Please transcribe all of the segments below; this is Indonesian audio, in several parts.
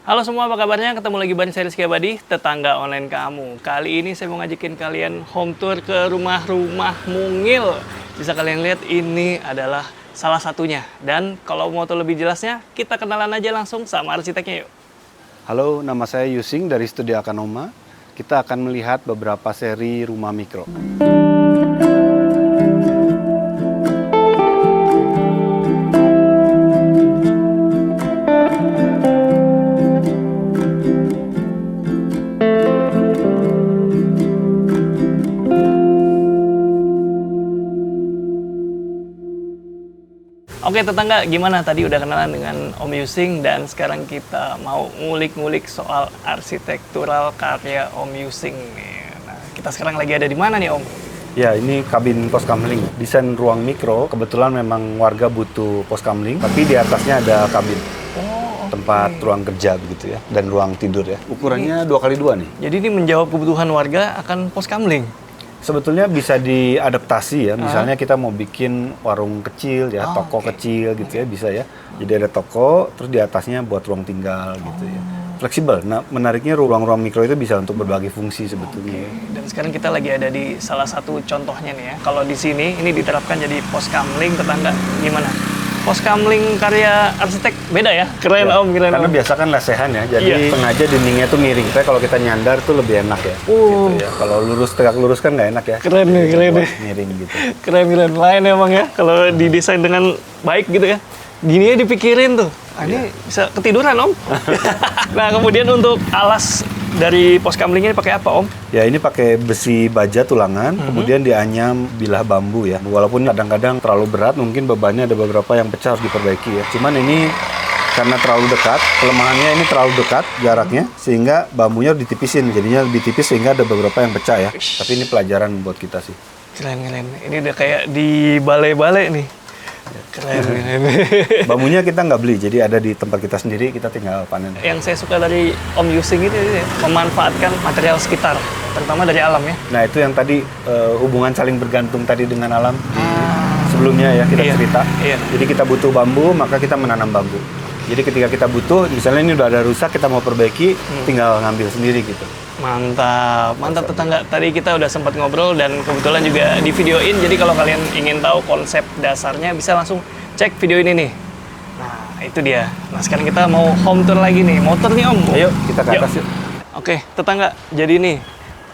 Halo semua, apa kabarnya? Ketemu lagi bareng saya Rizky Abadi, tetangga online kamu. Kali ini saya mau ngajakin kalian home tour ke rumah-rumah mungil. Bisa kalian lihat ini adalah salah satunya. Dan kalau mau tahu lebih jelasnya, kita kenalan aja langsung sama arsiteknya yuk. Halo, nama saya Yusing dari Studio Akanoma. Kita akan melihat beberapa seri rumah mikro. Oke tetangga, gimana? Tadi udah kenalan dengan Om Yusing dan sekarang kita mau ngulik-ngulik soal arsitektural karya Om Yusing nih. Nah, kita sekarang lagi ada di mana nih Om? Ya, ini kabin poskamling. Desain ruang mikro, kebetulan memang warga butuh poskamling, tapi di atasnya ada kabin. Tempat ruang kerja begitu ya, dan ruang tidur ya. Ukurannya 2x2 nih. Jadi ini menjawab kebutuhan warga akan poskamling? Sebetulnya bisa diadaptasi ya, misalnya kita mau bikin warung kecil ya, toko kecil gitu ya, bisa ya. Jadi ada toko, terus di atasnya buat ruang tinggal gitu ya. Fleksibel. Nah, menariknya ruang-ruang mikro itu bisa untuk berbagai fungsi sebetulnya. Dan sekarang kita lagi ada di salah satu contohnya nih ya. Kalau di sini ini diterapkan jadi poskamling, tetangga gimana? Poskamling karya arsitek beda ya? Keren ya, Om, keren karena Om. biasa kan lesehan ya, jadi sengaja dindingnya tuh miring. Tapi kalau kita nyandar tuh lebih enak ya. Gitu ya. Kalau lurus tegak lurus kan nggak enak ya. Keren nih, keren nih. Miring gitu. Keren. Lain emang ya, kalau didesain dengan baik gitu ya. Gini ya dipikirin tuh. Ini bisa ketiduran Om. Nah kemudian untuk alas dari poskamlingnya pakai apa Om? Ya ini pakai besi baja tulangan, kemudian dianyam bilah bambu ya. Walaupun kadang-kadang terlalu berat, mungkin bebannya ada beberapa yang pecah harus diperbaiki ya. Cuman ini karena terlalu dekat, kelemahannya ini terlalu dekat jaraknya, sehingga bambunya harus ditipisin. Jadinya lebih tipis sehingga ada beberapa yang pecah ya. Tapi ini pelajaran buat kita sih. Keren. Ini udah kayak di balai-balai nih. Keren. Bambunya kita nggak beli, jadi ada di tempat kita sendiri, kita tinggal panen. Yang saya suka dari Om Yusing itu memanfaatkan material sekitar, terutama dari alam ya. Nah itu yang tadi hubungan saling bergantung tadi dengan alam. Sebelumnya ya kita cerita. Jadi kita butuh bambu, maka kita menanam bambu. Jadi ketika kita butuh, misalnya ini udah ada rusak, kita mau perbaiki, tinggal ngambil sendiri gitu. Mantap tetangga. Tadi kita udah sempat ngobrol dan kebetulan juga di videoin. Jadi kalau kalian ingin tahu konsep dasarnya bisa langsung cek video ini nih. Nah itu dia. Nah sekarang kita mau home tour lagi nih. Motor nih Om. Ayo kita ke atas yuk. Oke tetangga. Jadi nih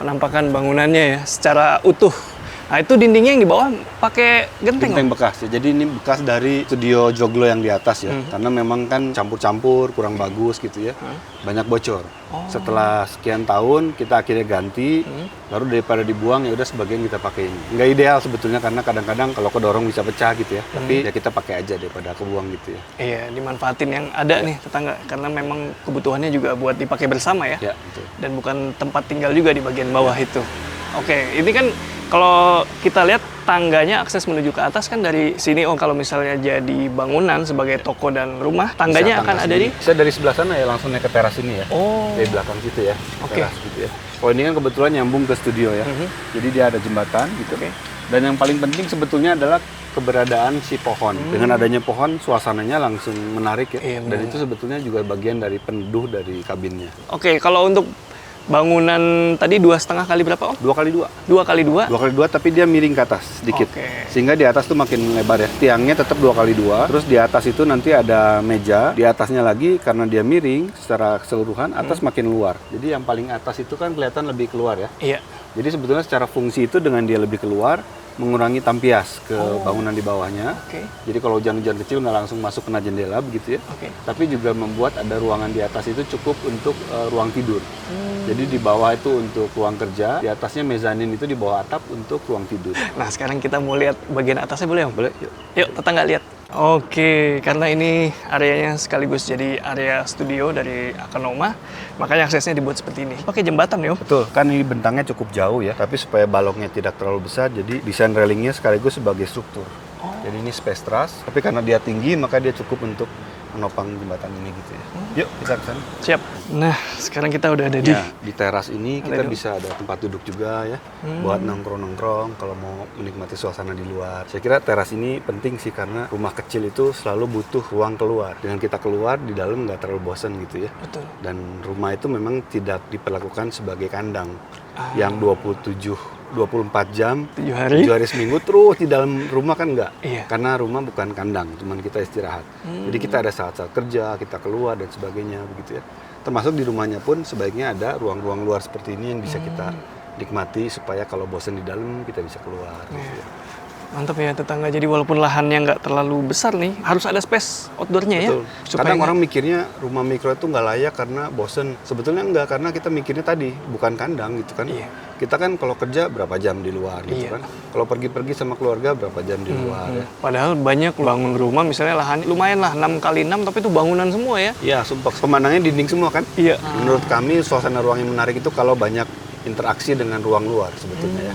penampakan bangunannya ya secara utuh. Nah itu dindingnya yang di bawah pakai genteng. Genteng bekas ya. Jadi ini bekas dari studio joglo yang di atas ya. Karena memang kan campur-campur, kurang bagus gitu ya. Banyak bocor. Setelah sekian tahun kita akhirnya ganti. Lalu daripada dibuang ya udah sebagian kita pakai ini. Nggak ideal sebetulnya karena kadang-kadang kalau kedorong bisa pecah gitu ya. Tapi ya kita pakai aja daripada kebuang gitu ya. Iya, dimanfaatin yang ada nih tetangga. Karena memang kebutuhannya juga buat dipakai bersama ya. Ya betul. Dan bukan tempat tinggal juga di bagian bawah itu. Oke, ini kan kalau kita lihat tangganya akses menuju ke atas kan dari sini. Oh, kalau misalnya jadi bangunan sebagai toko dan rumah, tangganya akan ada di? Bisa dari sebelah sana ya, langsung naik ke teras ini ya. Oh. Dari belakang situ ya. Oke. Teras gitu ya. Oh ini kan kebetulan nyambung ke studio ya. Jadi dia ada jembatan gitu. Dan yang paling penting sebetulnya adalah keberadaan si pohon. Dengan adanya pohon, suasananya langsung menarik ya. Dan itu sebetulnya juga bagian dari peneduh dari kabinnya. Oke, kalau untuk bangunan tadi 2,5 kali berapa Om? 2x2. 2x2? 2x2 tapi dia miring ke atas sedikit. Sehingga di atas tuh makin lebar ya. Tiangnya tetap 2x2. Terus di atas itu nanti ada meja. Di atasnya lagi karena dia miring secara keseluruhan, atas makin luar. Jadi yang paling atas itu kan kelihatan lebih keluar ya. Iya. Jadi sebetulnya secara fungsi itu dengan dia lebih keluar, mengurangi tampias ke bangunan di bawahnya. Jadi kalau hujan-hujan kecil nggak langsung masuk kena jendela begitu ya. Tapi juga membuat ada ruangan di atas itu cukup untuk ruang tidur. Jadi di bawah itu untuk ruang kerja, di atasnya mezanin itu di bawah atap untuk ruang tidur. Nah sekarang kita mau lihat bagian atasnya boleh Om? Boleh, yuk. Yuk tetangga lihat. Oke, karena ini areanya sekaligus jadi area studio dari Akanoma, makanya aksesnya dibuat seperti ini. Pakai jembatan ya Om? Betul, kan ini bentangnya cukup jauh ya, tapi supaya baloknya tidak terlalu besar, jadi desain railingnya sekaligus sebagai struktur. Jadi ini space truss, tapi karena dia tinggi maka dia cukup untuk menopang jembatan ini gitu ya. Yuk kita ke sana. Siap. Nah, sekarang kita udah ada di... Ya, di teras ini kita Aduh. bisa ada tempat duduk juga ya, buat nongkrong-nongkrong kalau mau menikmati suasana di luar. Saya kira teras ini penting sih karena rumah kecil itu selalu butuh ruang keluar. Dengan kita keluar di dalam nggak terlalu bosan gitu ya. Betul. Dan rumah itu memang tidak diperlakukan sebagai kandang yang 24 jam, 7 hari. 7 hari seminggu terus di dalam rumah kan enggak. Iya. Karena rumah bukan kandang, cuman kita istirahat. Jadi kita ada saat-saat kerja, kita keluar dan sebagainya begitu ya. Termasuk di rumahnya pun sebaiknya ada ruang-ruang luar seperti ini yang bisa kita nikmati supaya kalau bosan di dalam kita bisa keluar. Gitu ya. Mantap ya tetangga. Jadi walaupun lahannya nggak terlalu besar nih, harus ada space outdoornya Betul. ya. Kadang orang mikirnya rumah mikro itu nggak layak karena bosen. Sebetulnya enggak, karena kita mikirnya tadi bukan kandang gitu kan. Iya. Kita kan kalau kerja berapa jam di luar gitu Iya. kan. Kalau pergi-pergi sama keluarga berapa jam di luar ya. Padahal banyak bangun rumah misalnya lahan lumayan lah 6x6 tapi itu bangunan semua ya. Iya, sumpah pemandangannya dinding semua kan. Iya. Menurut kami suasana ruang yang menarik itu kalau banyak interaksi dengan ruang luar sebetulnya ya.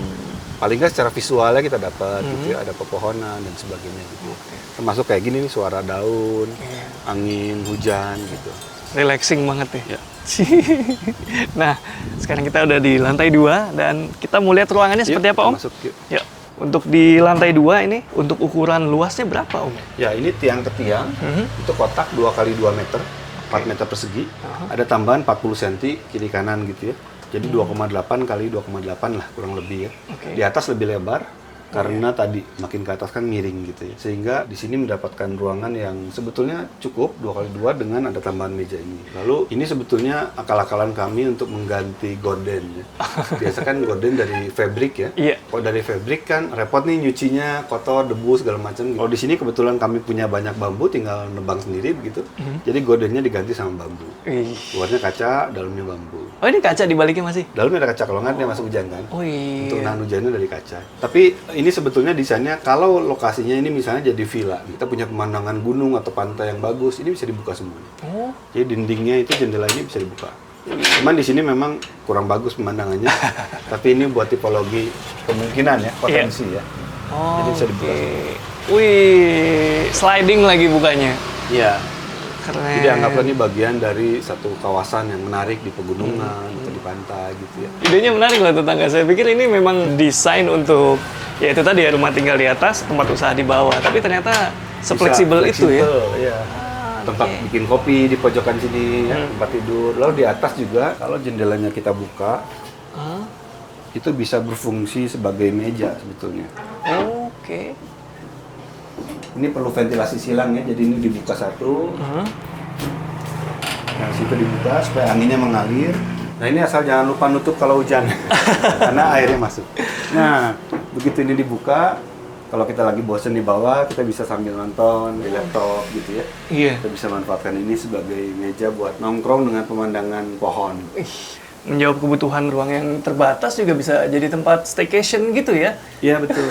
Paling nggak secara visualnya kita dapat gitu ya, ada pepohonan dan sebagainya gitu. Termasuk kayak gini nih suara daun, angin, hujan gitu. Relaxing banget ya. Ya. Nah, sekarang kita udah di lantai 2 dan kita mau lihat ruangannya seperti Yuk, apa, Om? Masuk yuk. Ya. Untuk di lantai 2 ini, untuk ukuran luasnya berapa, Om? Ya, ini tiang ke tiang, itu kotak 2x2 meter, 4 meter persegi. Ada tambahan 40 cm kiri kanan gitu ya. Jadi 2,8 kali 2,8 lah kurang lebih ya. Oke. Di atas lebih lebar karena tadi makin ke atas kan miring gitu ya. Sehingga di sini mendapatkan ruangan yang sebetulnya cukup 2x2 dengan ada tambahan meja ini. Lalu ini sebetulnya akal-akalan kami untuk mengganti gorden ya. Biasa kan gorden dari fabric ya. Iya. Kalau dari fabric kan repot nih nyucinya, kotor, debu segala macam. Kalau di sini kebetulan kami punya banyak bambu, tinggal nebang sendiri begitu. Jadi gordennya diganti sama bambu. Ih. Luarnya kaca, dalamnya bambu. Oh, ini kaca dibaliknya masih? Dalamnya ada kaca kalau nggak dia masuk hujan kan. Oh iya. Untuk nahan hujannya dari kaca. Tapi ini sebetulnya desainnya kalau lokasinya ini misalnya jadi villa, kita punya pemandangan gunung atau pantai yang bagus, ini bisa dibuka semua. Oh. Jadi dindingnya itu jendelanya bisa dibuka. Cuman di sini memang kurang bagus pemandangannya. Tapi ini buat tipologi kemungkinan ya, potensi ya. Oh, Jadi bisa dibuka oke. Wih, sliding lagi bukanya. Iya. Keren. Jadi anggaplah ini bagian dari satu kawasan yang menarik di pegunungan atau di pantai gitu ya. Idenya menarik loh tetangga. Saya pikir ini memang desain untuk, ya itu tadi ya rumah tinggal di atas, tempat usaha di bawah. Tapi ternyata sefleksibel itu ya. Iya. Tempat bikin kopi di pojokan sini, ya, tempat tidur. Lalu di atas juga, kalau jendelanya kita buka, Hah? itu bisa berfungsi sebagai meja sebetulnya. Oke. Ini perlu ventilasi silang ya, jadi ini dibuka satu. Hah? Nah, situ dibuka supaya anginnya mengalir. Nah, ini asal jangan lupa nutup kalau hujan, karena airnya masuk. Nah, begitu ini dibuka, kalau kita lagi bosen di bawah, kita bisa sambil nonton di laptop gitu ya. Iya. Kita bisa manfaatkan ini sebagai meja buat nongkrong dengan pemandangan pohon. Ih, menjawab kebutuhan ruang yang terbatas juga bisa jadi tempat staycation gitu ya. Iya, betul.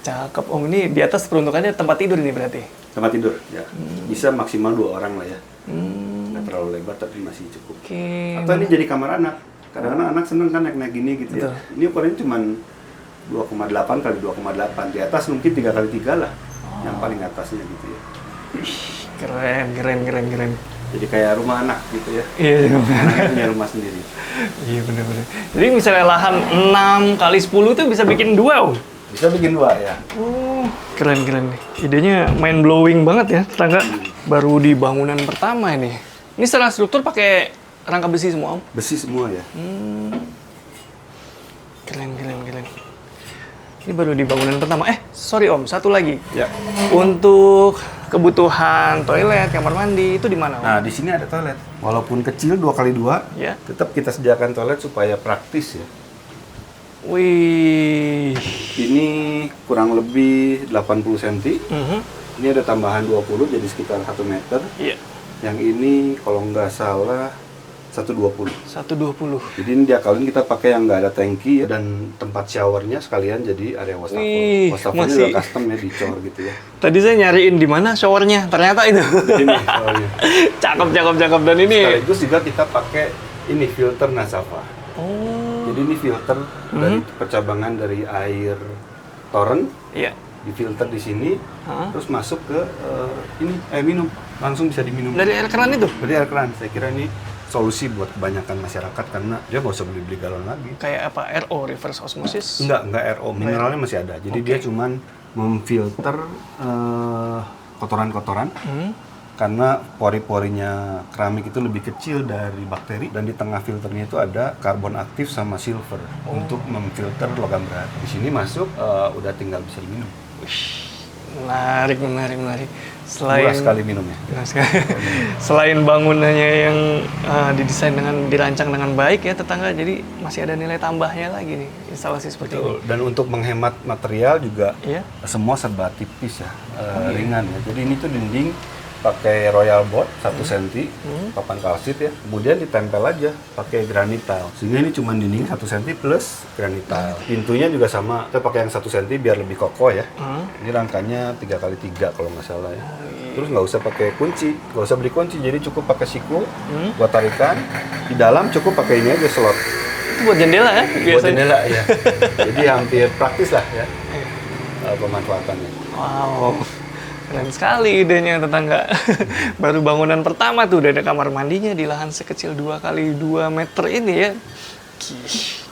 Cakep Om, ini di atas peruntukannya tempat tidur ini berarti? Tempat tidur, ya. Bisa maksimal 2 orang lah ya. Nggak terlalu lebar, tapi masih cukup. Oke. Atau ini jadi kamar anak. Kadang-kadang anak seneng kan naik-naik gini gitu ya. Betul. Ini ukurannya cuma 2,8 kali 2,8. Di atas mungkin 3 kali 3 lah. Yang paling atasnya gitu ya. Keren. Jadi kayak rumah anak gitu ya. Iya, Anaknya punya rumah sendiri. iya benar-benar. Jadi misalnya lahan 6 kali 10 itu bisa bikin 2 Om? Bisa bikin 2 ya. Keren nih. Idenya mind blowing banget ya, tetangga. Baru di bangunan pertama ini. Ini secara struktur pakai rangka besi semua Om? Besi semua ya. Keren. Ini baru di bangunan pertama. Sorry Om, satu lagi. Ya. Untuk kebutuhan toilet, kamar mandi, itu di mana Om? Nah, di sini ada toilet. Walaupun kecil 2 kali 2, Ya. tetap kita sediakan toilet supaya praktis ya. Wih. Ini kurang lebih 80 cm. Mhm. Ini ada tambahan 20, jadi sekitar 1 meter. Iya. Yang ini kalau nggak salah 120. 120. Jadi ini diakalin kita pakai yang nggak ada tangki ya, dan tempat showernya sekalian jadi area wastafel. Wih, Wastafelnya masih- juga custom ya, dicor gitu ya. Tadi saya nyariin di mana showernya, ternyata itu. Ini showernya. Cakep. Dan ini. Sekaligus juga kita pakai ini filter Nasafa. Oh. Jadi ini filter dari percabangan dari air torrent Iya. difilter di sini, terus masuk ke ini air minum, langsung bisa diminum. Dari air keran itu? Dari air keran. Saya kira ini solusi buat kebanyakan masyarakat karena dia nggak usah beli galon lagi. Kayak apa? RO, reverse osmosis? Enggak RO, mineralnya masih ada. Jadi dia cuman memfilter kotoran-kotoran. Karena pori-porinya keramik itu lebih kecil dari bakteri dan di tengah filternya itu ada karbon aktif sama silver untuk memfilter logam berat. Di sini masuk udah tinggal bisa diminum. Menarik. Murah sekali minumnya. Selain bangunannya yang didesain dirancang dengan baik ya tetangga, jadi masih ada nilai tambahnya lagi nih instalasi seperti ini. Dan untuk menghemat material juga Iya? semua serba tipis ya, ringan ya. Jadi ini tuh dinding pakai royal board 1 cm, papan kalsit ya. Kemudian ditempel aja pakai granit tile. Sehingga ini cuma dinding 1 cm plus granit tile. Pintunya juga sama, kita pakai yang 1 cm biar lebih kokoh ya. Ini rangkanya 3x3 kalau nggak salah ya. Terus nggak usah pakai kunci, nggak usah beli kunci, jadi cukup pakai siku buat tarikan. Di dalam cukup pakai ini aja slot. Itu buat jendela ya biasanya? Buat jendela ya. Jadi hampir praktis lah ya pemanfaatannya. Wow. Keren sekali idenya tetangga. Baru bangunan pertama tuh udah ada kamar mandinya di lahan sekecil 2x2 meter ini ya.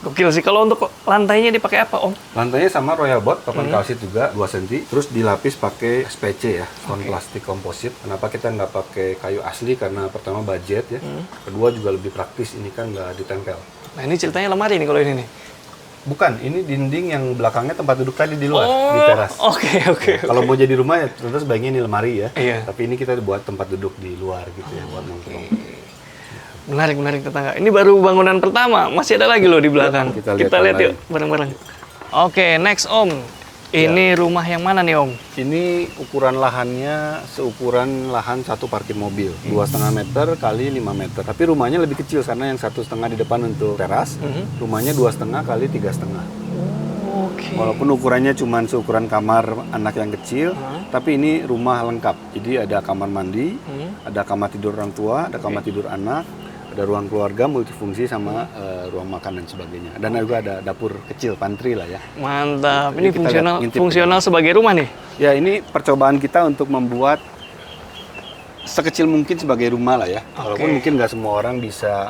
Gokil sih. Kalau untuk lantainya dipakai apa, Om? Lantainya sama royal board, papan kalsit juga 2 cm. Terus dilapis pakai SPC ya, stone plastik komposit. Kenapa kita nggak pakai kayu asli? Karena pertama budget ya. Kedua juga lebih praktis, ini kan nggak ditempel. Nah ini ceritanya lemari nih kalau ini nih. Bukan, ini dinding yang belakangnya tempat duduk tadi di luar, di teras. Oke. Kalau mau jadi rumah ya tentu sebaiknya ini lemari ya. Iya. Tapi ini kita buat tempat duduk di luar gitu ya, buat nongkrong. Menarik tetangga. Ini baru bangunan pertama, masih ada lagi loh di belakang. Kita lihat yuk bareng-bareng. Oke, next Om. Ini rumah yang mana nih Om? Ini ukuran lahannya seukuran lahan 1 parkir mobil, 2,5 meter kali 5 meter. Tapi rumahnya lebih kecil karena yang 1,5 di depan untuk teras, rumahnya 2,5 kali 3,5. Oke. Walaupun ukurannya cuma seukuran kamar anak yang kecil, tapi ini rumah lengkap. Jadi ada kamar mandi, ada kamar tidur orang tua, ada kamar tidur anak, ada ruang keluarga multifungsi sama ruang makan dan sebagainya. Dan juga ada dapur kecil, pantry lah ya. Mantap. Jadi Ini kita fungsional sebagai rumah nih. Ya ini percobaan kita untuk membuat sekecil mungkin sebagai rumah lah ya. Walaupun mungkin nggak semua orang bisa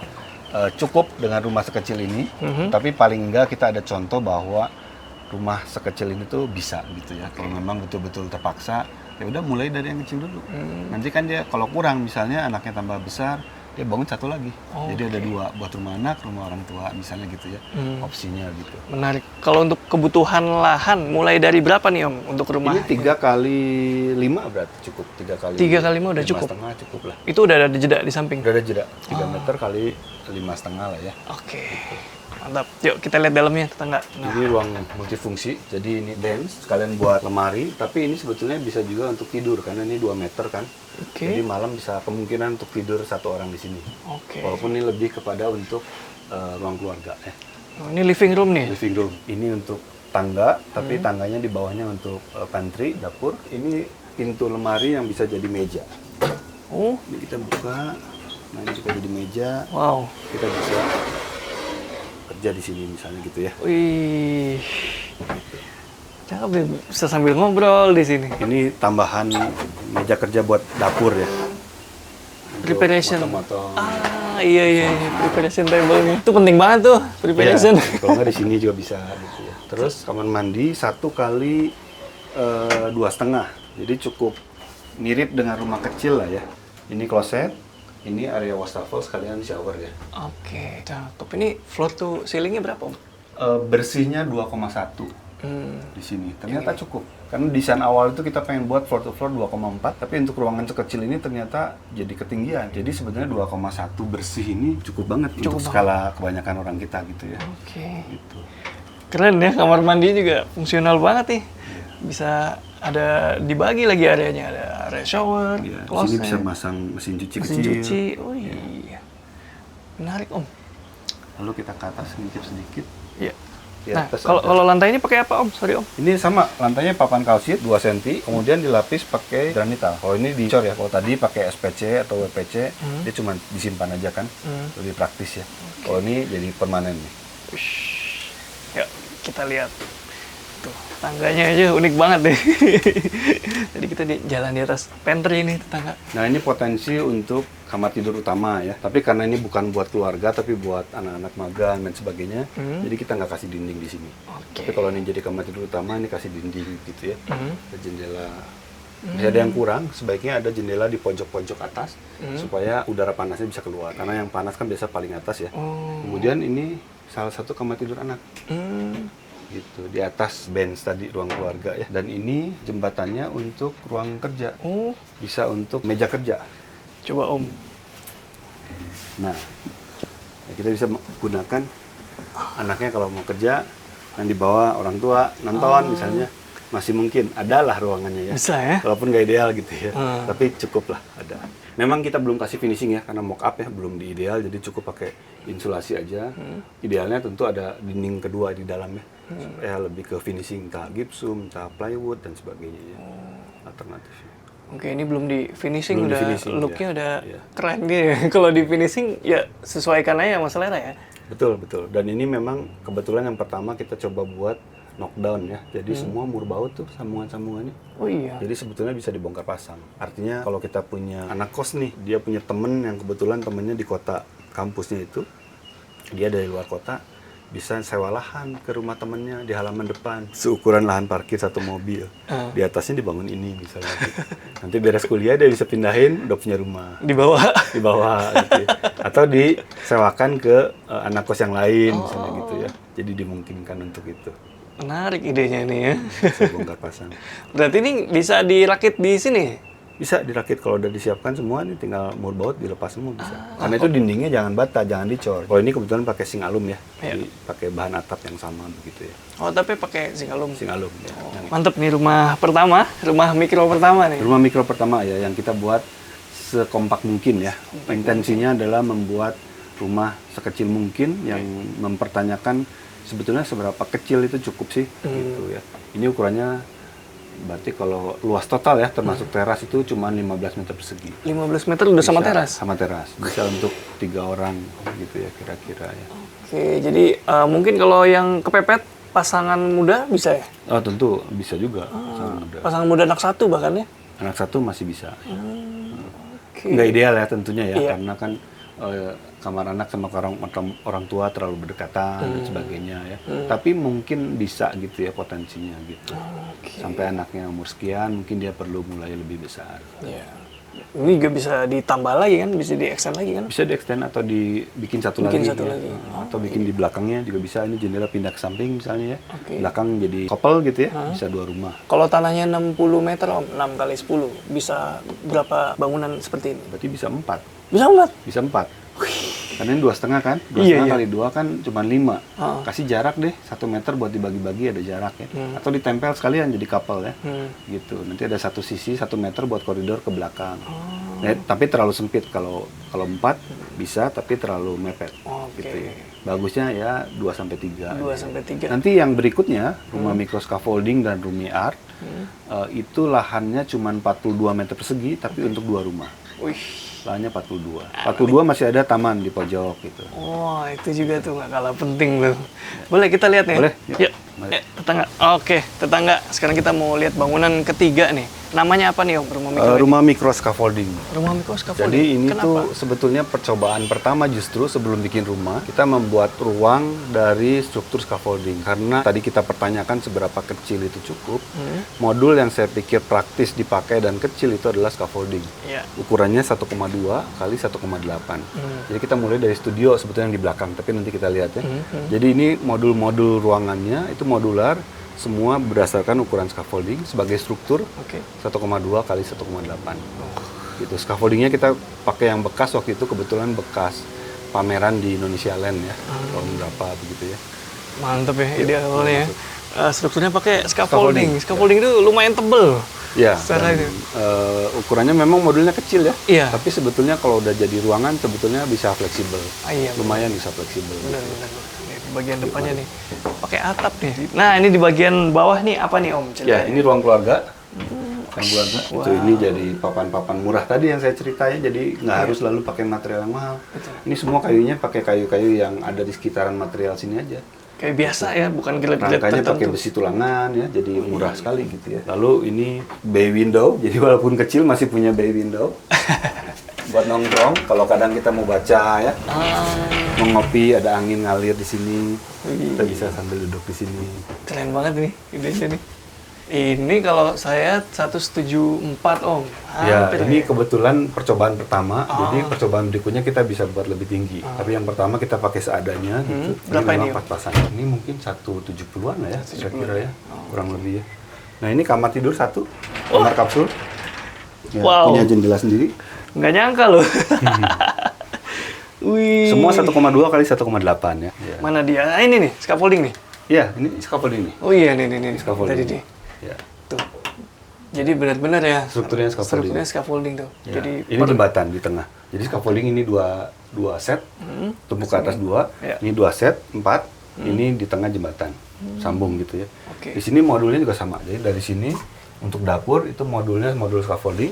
cukup dengan rumah sekecil ini, tapi paling enggak kita ada contoh bahwa rumah sekecil ini tuh bisa gitu ya. Kalau memang betul-betul terpaksa, ya udah mulai dari yang kecil dulu. Nanti kan dia kalau kurang misalnya anaknya tambah besar, dia bangun satu lagi. Jadi ada 2 buat rumah anak, rumah orang tua misalnya gitu ya. Opsinya gitu. Menarik. Kalau untuk kebutuhan lahan mulai dari berapa nih Om untuk rumah? Ini 3x5 berarti cukup. 3x5 udah cukup. 5,5 cukup lah. Itu udah ada jeda di samping. Udah ada jeda 3 meter kali 5,5 lah ya. Oke. Mantap. Yuk kita lihat dalamnya tetangga. Nah. Ini ruang multifungsi. Jadi ini bench sekalian buat lemari, tapi ini sebetulnya bisa juga untuk tidur karena ini 2 meter kan. Jadi malam bisa kemungkinan untuk tidur 1 orang di sini. Walaupun ini lebih kepada untuk ruang keluarga ya. Oh, ini living room nih. Living room. Ini untuk tangga, tapi tangganya di bawahnya untuk pantry, dapur. Ini pintu lemari yang bisa jadi meja. Oh, Ini kita buka. Nah, ini juga jadi meja. wow. Kita bisa kerja di sini misalnya gitu ya. Wih. Cakep deh, bisa sambil ngobrol di sini. Ini tambahan meja kerja buat dapur ya. Preparation. Motong-motong. Iya. Preparation table-nya. Itu penting banget tuh, preparation. Ya, kalau nggak di sini juga bisa gitu ya. Terus kamar mandi 1 kali 2,5. Jadi cukup mirip dengan rumah kecil lah ya. Ini kloset, ini area wastafel sekalian shower ya. Oke, cakep. Ini floor to ceilingnya berapa Om? Bersihnya 2,1. Di sini ternyata cukup karena desain awal itu kita pengen buat floor to floor 2,4 tapi untuk ruangan sekecil ini ternyata jadi ketinggian jadi sebenarnya 2,1 bersih ini cukup banget untuk skala kebanyakan orang kita gitu ya. Gitu. Keren ya, kamar mandi juga fungsional banget nih. Bisa ada dibagi lagi areanya, ada area shower, Ya, di closet, sini bisa masang mesin cuci mesin kecil. cuci. Oh iya. Menarik Om. Lalu kita ke atas sedikit. Iya. Di Nah, atas kalau lantai ini pakai apa Om? Sorry Om. ini sama, lantainya papan kalsit 2 cm, kemudian dilapis pakai granita. Kalau ini dicor ya, kalau tadi pakai SPC atau WPC, dia cuma disimpan aja kan, lebih praktis ya. Kalau ini jadi permanen nih. Yuk, kita lihat. Tuh. Tangganya aja unik banget deh. Tadi kita di jalan di atas pantry ini tetangga. Nah, ini potensi untuk kamar tidur utama ya. Tapi karena ini bukan buat keluarga, tapi buat anak-anak magang dan sebagainya, jadi kita nggak kasih dinding di sini. Tapi kalau ini jadi kamar tidur utama, ini kasih dinding gitu ya. Ada jendela. Masih ada yang kurang, sebaiknya ada jendela di pojok-pojok atas supaya udara panasnya bisa keluar. Karena yang panas kan biasa paling atas ya. Kemudian ini salah satu kamar tidur anak. Gitu, di atas bench tadi ruang keluarga ya. Dan ini jembatannya untuk ruang kerja. Bisa untuk meja kerja. Coba Om. Nah, ya kita bisa gunakan anaknya kalau mau kerja, yang dibawa orang tua nonton misalnya. Masih mungkin, adalah ruangannya ya. Bisa ya? Walaupun nggak ideal gitu ya, tapi cukup lah ada. Memang kita belum kasih finishing ya, karena mock up ya, belum di ideal, jadi cukup pakai insulasi aja. Idealnya tentu ada dinding kedua di dalamnya, supaya lebih ke finishing, entah gipsum, entah plywood, dan sebagainya ya. Alternatifnya. Oke, ini belum di finishing, Belum di udah finishing, looknya ya. udah Iya. keren gitu ya. Kalau di finishing, ya sesuaikan aja sama selera ya. Betul, betul. Dan ini memang kebetulan yang pertama kita coba buat knockdown ya. Jadi semua mur baut tuh sambungan-sambungannya. Oh iya. Jadi sebetulnya bisa dibongkar pasang. Artinya kalau kita punya anak kos nih, dia punya temen yang kebetulan temennya di kota kampusnya itu, dia dari luar kota, bisa sewa lahan ke rumah temennya di halaman depan. Seukuran lahan parkir satu mobil. Di atasnya dibangun ini misalnya. Nanti beres kuliah dia bisa pindahin, udah punya rumah. Di bawah. Di bawah gitu ya. Atau disewakan ke anak kos yang lain misalnya gitu ya. Jadi dimungkinkan untuk itu. Menarik idenya nih ya. Bisa bongkar pasang. Berarti ini bisa dirakit di sini? Bisa dirakit kalau udah disiapkan semua, ini tinggal mur baut dilepas semua bisa. Karena itu dindingnya jangan bata, jangan dicor. Kalau ini kebetulan pakai sing alum ya, jadi pakai bahan atap yang sama begitu ya. Oh, tapi pakai sing alum. Sing alum ya. Mantep nih rumah pertama, rumah mikro pertama nih. Rumah mikro pertama ya, yang kita buat sekompak mungkin ya. Intensinya adalah membuat rumah sekecil mungkin yang mempertanyakan sebetulnya seberapa kecil itu cukup sih gitu ya. Ini ukurannya berarti kalau luas total ya termasuk teras itu cuma 15 meter persegi. 15 meter udah sama Bisa, teras? Sama teras. Bisa untuk 3 orang gitu ya kira-kira ya. Oke, jadi mungkin kalau yang kepepet pasangan muda bisa ya? Oh tentu bisa juga. Pasangan muda. Pasangan muda anak satu bahkan ya? Anak satu masih bisa. Oke. Nggak ideal ya tentunya ya, Iya. karena kan kamar anak sama orang tua terlalu berdekatan dan sebagainya ya. Tapi mungkin bisa gitu ya potensinya gitu. Sampai anaknya umur sekian mungkin dia perlu mulai lebih besar. Iya. Ini juga bisa ditambah lagi kan, bisa di-extend lagi kan? Bisa di-extend atau dibikin satu Bikin lagi. satu ya. lagi. Atau bikin di belakangnya juga bisa. Ini jendela pindah ke samping misalnya ya. Oke. Belakang jadi couple gitu ya. Bisa 2 rumah. Kalau tanahnya 60 meter, Om, 6 kali 10, bisa berapa bangunan seperti ini? Berarti bisa 4. Bisa nggak? Bisa 4. Karena ini 2,5 kan? 2,5 Iya, kali 2 kan cuma 5. Kasih jarak deh 1 meter buat dibagi-bagi, ada jarak ya. Atau ditempel sekalian jadi couple ya. Gitu. Nanti ada satu sisi 1 meter buat koridor ke belakang. Nah, tapi terlalu sempit kalau 4 bisa tapi terlalu mepet. Oke. Gitu ya. Bagusnya ya 2 sampai 3. 2 sampai 3. Nanti yang berikutnya rumah micro scaffolding dan Rumi Art itu lahannya cuma 42 meter persegi tapi untuk 2 rumah. Wih. Lahannya 42. 42 masih ada taman di pojok gitu. Wah, itu juga tuh nggak kalah penting tuh. Boleh kita lihat nih? Boleh, yuk. Yuk. Mari. Tetangga. Oke, tetangga. Sekarang kita mau lihat bangunan ketiga nih. Namanya apa nih, Om? Rumah mikro. Rumah micro scaffolding. Rumah mikro scaffolding. Jadi ini Kenapa? tuh sebetulnya percobaan pertama justru sebelum bikin rumah, kita membuat ruang dari struktur scaffolding. Karena tadi kita pertanyakan seberapa kecil itu cukup, modul yang saya pikir praktis dipakai dan kecil itu adalah scaffolding. Iya. Ukurannya 1,2 kali 1,8. Jadi kita mulai dari studio sebetulnya yang di belakang, tapi nanti kita lihat ya. Jadi ini modul-modul ruangannya itu modular, semua berdasarkan ukuran scaffolding sebagai struktur. Oke. 1,2 kali 1,8. Gitu. Scaffoldingnya kita pakai yang bekas waktu itu kebetulan bekas pameran di Indonesia Land ya. Tahun berapa begitu ya. Mantep ya, ide awalnya ya. masuk. Strukturnya pakai scaffolding. Scaffolding. Scaffolding itu lumayan tebel. Ya, Secara dan, ukurannya memang modulnya kecil ya. Iya. Tapi sebetulnya kalau udah jadi ruangan sebetulnya bisa fleksibel. Iya. Lumayan bisa fleksibel. Benar. Nih, bagian depannya nih, pakai atap nih. Nah, ini di bagian bawah nih apa nih, Om? Ya, ini ruang keluarga. Ruang keluarga. Itu ini jadi papan-papan murah tadi yang saya ceritain. Jadi nggak harus selalu pakai material yang mahal. Ini semua kayunya pakai kayu-kayu yang ada di sekitaran material sini aja. Kayak biasa ya, bukan gilet-gilet Rangkanya pakai tertentu. besi tulangan ya, jadi murah sekali gitu ya. Lalu ini bay window, jadi walaupun kecil masih punya bay window. Buat nongkrong, kalau kadang kita mau baca ya, mau ngopi, ada angin ngalir di sini, kita bisa sambil duduk di sini. Keren banget nih idenya nih. Ini kalau saya 174 Om. Ya, Hampir ini kebetulan percobaan pertama, Oh. jadi percobaan berikutnya kita bisa buat lebih tinggi. Tapi yang pertama kita pakai seadanya gitu. Berapa ini, memang Om? pas-pasan. Ini mungkin 170-an lah ya, kira-kira ya, kurang lebih ya. Nah ini kamar tidur satu, kamar kapsul. Ya, Wow. punya jendela sendiri. Nggak nyangka loh. Wih. Semua 1,2 kali 1,8 ya. Ya. Mana dia? Ah, ini nih, scaffolding nih. Ya, ini scaffolding nih. Oh iya, nih. Scaffolding. Tadi nih. Ya. Tuh. Jadi benar-benar ya. Strukturnya scaffolding. Strukturnya scaffolding tuh. Ya. Jadi Ini jembatan di tengah. Jadi scaffolding ini dua set, tumpuk ke atas dua. Ya. Ini 2 set, 4. Ini di tengah jembatan, sambung gitu ya. Oke. Di sini modulnya juga sama. Jadi dari sini untuk dapur itu modulnya modul scaffolding.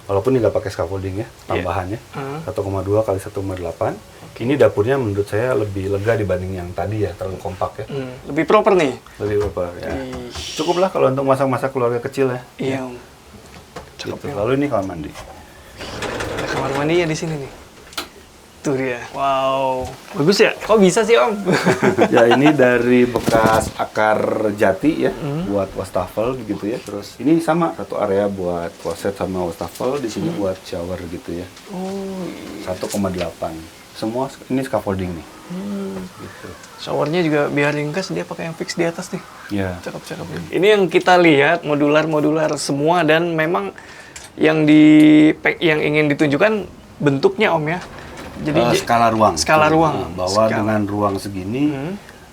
Walaupun ini nggak pakai scaffolding ya, tambahannya 1,2 kali 1,8. Ini dapurnya menurut saya lebih lega dibanding yang tadi ya, terlalu kompak ya. lebih proper nih. Lebih apa ya? Ih. Cukuplah kalau untuk masak-masak keluarga kecil ya. Iya, Om. Cakep Gitu. ya. Lalu ini kamar mandi. Ada kamar mandinya di sini nih. Tuh dia. Wow. Bagus ya? Kok bisa sih, Om? Ya ini dari bekas akar jati ya, buat wastafel gitu ya. Terus ini sama satu area buat kloset sama wastafel, di sini buat shower gitu ya. Oh, 1,8. Semua ini scaffolding nih. Gitu. showernya juga biar ringkas, dia pakai yang fix di atas nih. Ya. Cakep-cakep. Ini yang kita lihat modular semua, dan memang yang yang ingin ditunjukkan bentuknya, Om ya. Jadi Skala ruang. skala ruang. Nah, bahwa Skala. dengan ruang segini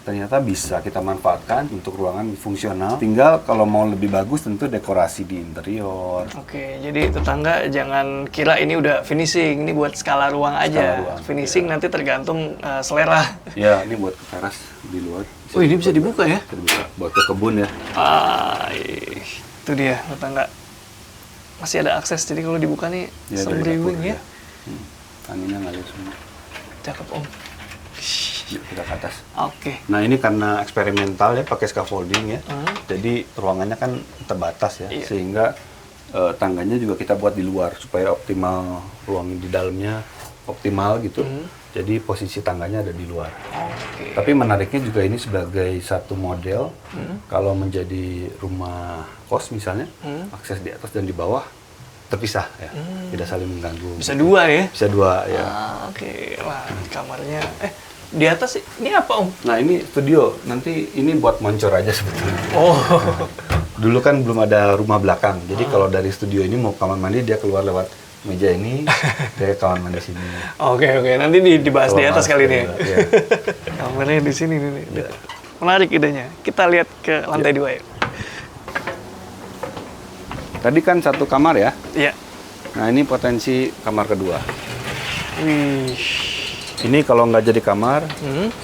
ternyata bisa kita manfaatkan untuk ruangan fungsional. Tinggal kalau mau lebih bagus tentu dekorasi di interior. Oke, jadi tetangga jangan kira ini udah finishing, ini buat skala ruang aja. ruang, Finishing nanti tergantung selera. Ya, ini buat ke teras di luar. Oh, ini bisa dibuka ya? Bisa dibuka. Buat ke kebun ya. Itu dia tetangga. Masih ada akses, jadi kalau dibuka nih Ya, dari sembriwing dapur, ya. Anginnya ngalir semua. Cakep, Om. Yuk kita ke atas. Oke. Nah ini karena eksperimental ya, pakai scaffolding ya. Jadi ruangannya kan terbatas ya, Iya. sehingga tangganya juga kita buat di luar supaya optimal, ruang di dalamnya optimal gitu. Jadi posisi tangganya ada di luar. Oke. Tapi menariknya juga ini sebagai satu model, kalau menjadi rumah kos misalnya, akses di atas dan di bawah terpisah ya, tidak saling mengganggu. Bisa dua ya? Bisa dua ya. Oke. Wah, kamarnya. Di atas ini apa, Om? Nah ini studio, nanti ini buat moncor aja sebetulnya. Oh. Dulu kan belum ada rumah belakang, jadi kalau dari studio ini mau kamar mandi dia keluar lewat meja ini, ke kamar mandi sini. Oke, nanti dibahas di atas kali ini. Ya. Kamarnya di sini nih. Menarik idenya. Kita lihat ke lantai 2 ya. Tadi kan satu kamar ya. Iya. Nah ini potensi kamar kedua. Wih. Ini kalau nggak jadi kamar,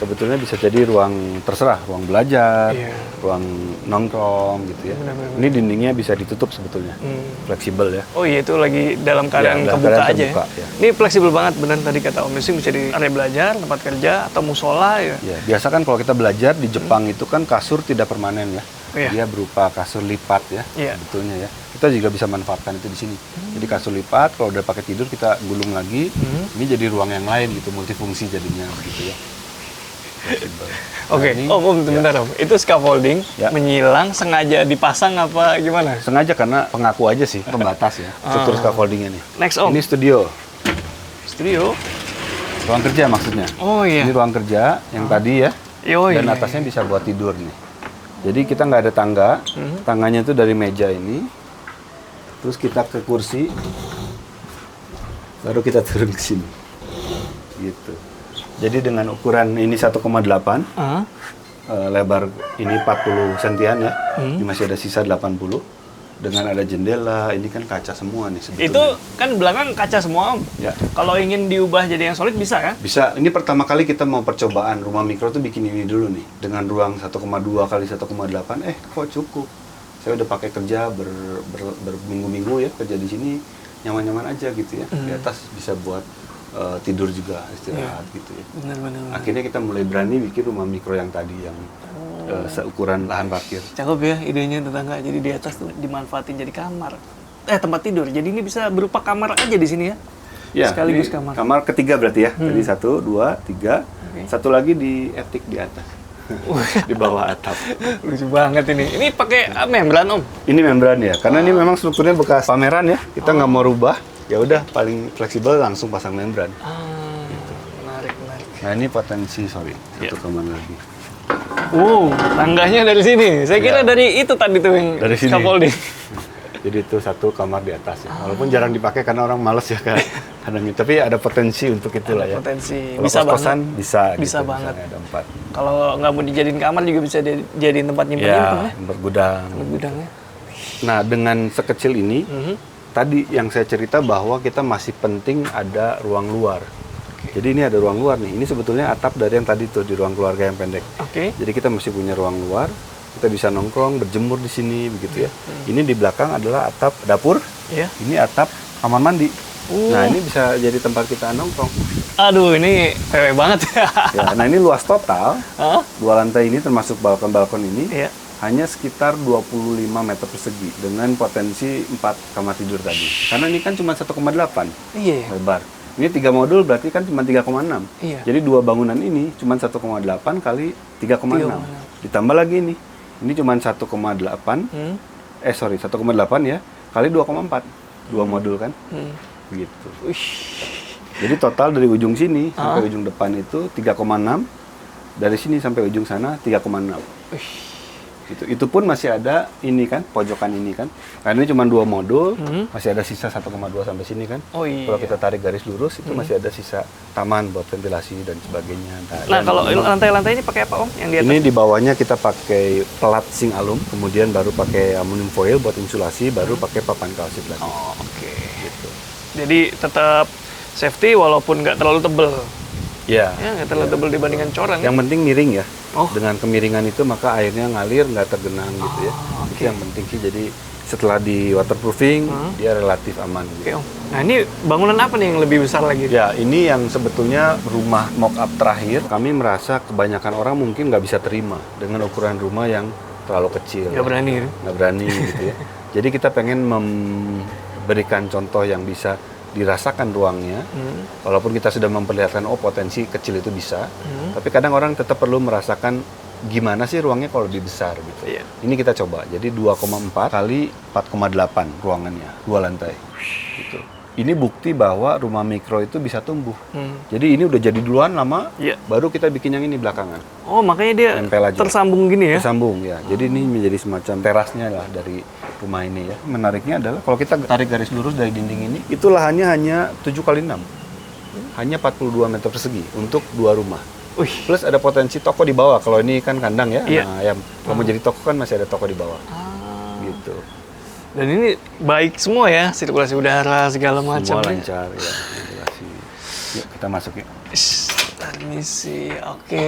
sebetulnya bisa jadi ruang terserah, ruang belajar, Iya. ruang nongkrong gitu ya. Benar-benar. Ini dindingnya bisa ditutup sebetulnya, fleksibel ya. Oh iya, itu lagi dalam keadaan dalam kebuka keadaan aja terbuka, ya. ya. Ini fleksibel banget, benar tadi kata Om Yusing, bisa di area belajar, tempat kerja, atau musola ya. Ya, biasa kan kalau kita belajar di Jepang itu kan kasur tidak permanen ya. Iya. Dia berupa kasur lipat ya, Iya. sebetulnya ya. Kita juga bisa manfaatkan itu di sini. Jadi kasur lipat, kalau udah pakai tidur kita gulung lagi. Ini jadi ruang yang lain gitu, multifungsi jadinya begitu ya. Fleksibel. Oke, Nah, ini Om, bentar Om. Itu scaffolding Ya. menyilang, sengaja dipasang apa gimana? sengaja karena pengaku aja sih, pembatas ya, struktur scaffoldingnya nih. Next, Om. Ini studio, Studio. ruang kerja maksudnya. Oh iya. Ini ruang kerja yang tadi ya, Oh, dan iya. atasnya bisa buat tidur nih. Jadi kita nggak ada tangga, tangganya itu dari meja ini, terus kita ke kursi, baru kita turun ke sini, gitu. Jadi dengan ukuran ini 1,8, Ah. lebar ini 40 sentian ya, ini masih ada sisa 80. Dengan ada jendela, ini kan kaca semua nih sebetulnya. Itu kan belakang kaca semua, Om. Ya. Kalau ingin diubah jadi yang solid bisa ya? Bisa, ini pertama kali kita mau percobaan rumah mikro tuh bikin ini dulu nih. Dengan ruang 1,2 kali 1,8, kok cukup. Saya udah pakai kerja berminggu-minggu ya, kerja di sini nyaman-nyaman aja gitu ya. Di atas bisa buat tidur juga, istirahat gitu ya. Benar-benar. Akhirnya kita mulai berani bikin rumah mikro yang tadi yang seukuran lahan parkir. Cakep ya idenya tetangga. Jadi di atas tuh dimanfaatin jadi kamar. Tempat tidur. Jadi ini bisa berupa kamar aja di sini ya. Ya, Sekaligus ini kamar. kamar ketiga berarti ya. Jadi 1, 2, 3. Satu lagi di etik di atas. Di bawah atap. Lucu banget ini. Ini pakai membran Om. Ini membran ya, karena ini memang strukturnya bekas pameran ya. Kita nggak mau rubah. Ya udah paling fleksibel langsung pasang membran. Menarik. Nah ini potensi satu kamar lagi. Tangganya dari sini. Saya kira dari itu tadi tuh yang Dari sini. scaffolding. Jadi itu satu kamar di atas ya. Walaupun jarang dipakai karena orang males ya kan. Kadang tapi ada potensi untuk itulah ya. Potensi. Kalau Bisa kos-kosan banget. bisa. Bisa gitu, banget. misalnya ada 4. Kalau nggak mau dijadiin kamar juga bisa dijadiin tempat nyimpen ya. Bergudang. Gudangnya. Nah dengan sekecil ini, tadi yang saya cerita bahwa kita masih penting ada ruang luar. Jadi ini ada ruang luar nih. Ini sebetulnya atap dari yang tadi tuh di ruang keluarga yang pendek. Oke. Jadi kita masih punya ruang luar. Kita bisa nongkrong, berjemur di sini begitu ya. Ini di belakang adalah atap dapur. Iya. Ini atap kamar mandi. Nah ini bisa jadi tempat kita nongkrong. Aduh, ini PW banget ya. Ya, nah ini luas total. Hah? 2 lantai ini termasuk balkon-balkon ini. Iya. Hanya sekitar 25 meter persegi dengan potensi 4 kamar tidur tadi. Karena ini kan cuma 1,8 Iya. lebar. Ini 3 modul berarti kan cuma 3,6. Iya. Jadi 2 bangunan ini cuma 1,8 kali 3,6. Ditambah lagi ini. Ini cuma 1,8. 1,8 ya. Kali 2,4. 2 modul kan. Gitu. Jadi total dari ujung sini sampai ujung depan itu 3,6. Dari sini sampai ujung sana 3,6. Gitu. Itu pun masih ada ini kan, pojokan ini kan. Karena ini cuma 2 modul, masih ada sisa 1,2 sampai sini kan. Oh iya. Kalau kita tarik garis lurus itu masih ada sisa taman buat ventilasi dan sebagainya. Nah, kalau lantai-lantai ini pakai apa Om? Yang di atas? Ini di bawahnya kita pakai pelat zinc alum, kemudian baru pakai aluminium foil buat insulasi, baru pakai papan kalsit lagi. Oh, oke. Gitu. Jadi tetap safety walaupun nggak terlalu tebel. Ya. Ya, nggak terlalu tebel dibandingkan corang. Yang penting miring ya. Oh. Dengan kemiringan itu maka airnya ngalir, nggak tergenang gitu ya. Itu yang penting sih. Jadi setelah di waterproofing dia relatif aman. Oke Gitu. Om. Nah ini bangunan apa nih yang lebih besar lagi? Ya ini yang sebetulnya rumah mock-up terakhir. Kami merasa kebanyakan orang mungkin nggak bisa terima dengan ukuran rumah yang terlalu kecil. Nggak berani. Nggak berani gitu ya. Jadi kita pengen memberikan contoh yang bisa dirasakan ruangnya, walaupun kita sudah memperlihatkan potensi kecil itu bisa, tapi kadang orang tetap perlu merasakan gimana sih ruangnya kalau lebih besar gitu. Iya. Ini kita coba, jadi 2,4 kali 4,8 ruangannya, 2 lantai. Gitu. Ini bukti bahwa rumah mikro itu bisa tumbuh. Jadi ini udah jadi duluan lama, baru kita bikin yang ini belakangan. Oh makanya dia Nempel aja. tersambung gini ya? Tersambung ya. Jadi ini menjadi semacam terasnya lah dari rumah ini ya. Menariknya adalah kalau kita tarik garis lurus dari dinding ini, itu lahannya hanya 7 kali 6. Hanya 42 meter persegi untuk 2 rumah. Plus ada potensi toko di bawah. Kalau ini kan kandang ya. Iya. Nah, yang kalau mau jadi toko kan masih ada toko di bawah. Gitu. Dan ini baik semua ya, sirkulasi udara segala macam. Semua lancar ya. Ventilasi. Yuk kita masuk ya. Permisi, oke.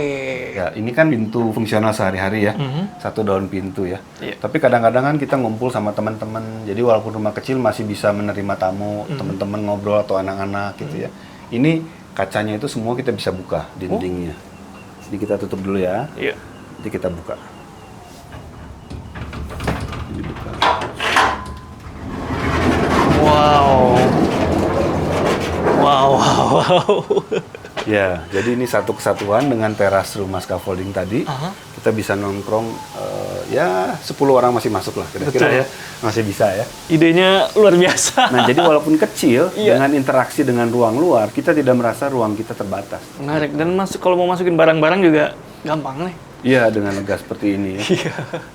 Ya, ini kan pintu fungsional sehari-hari ya. Satu daun pintu ya. Iya. Tapi kadang-kadang kan kita ngumpul sama teman-teman. Jadi walaupun rumah kecil masih bisa menerima tamu, teman-teman ngobrol atau anak-anak gitu ya. Ini kacanya itu semua kita bisa buka dindingnya. Jadi kita tutup dulu ya. Iya. Nanti kita buka. Jadi buka. Wow. Ya, jadi ini satu kesatuan dengan teras rumah scaffolding tadi. Kita bisa nongkrong, ya 10 orang masih masuk lah kira-kira ya. Masih bisa ya. Idenya luar biasa. Nah, jadi walaupun kecil, dengan interaksi dengan ruang luar, kita tidak merasa ruang kita terbatas. Menarik, dan kalau mau masukin barang-barang juga gampang nih. Iya, dengan lega seperti ini ya.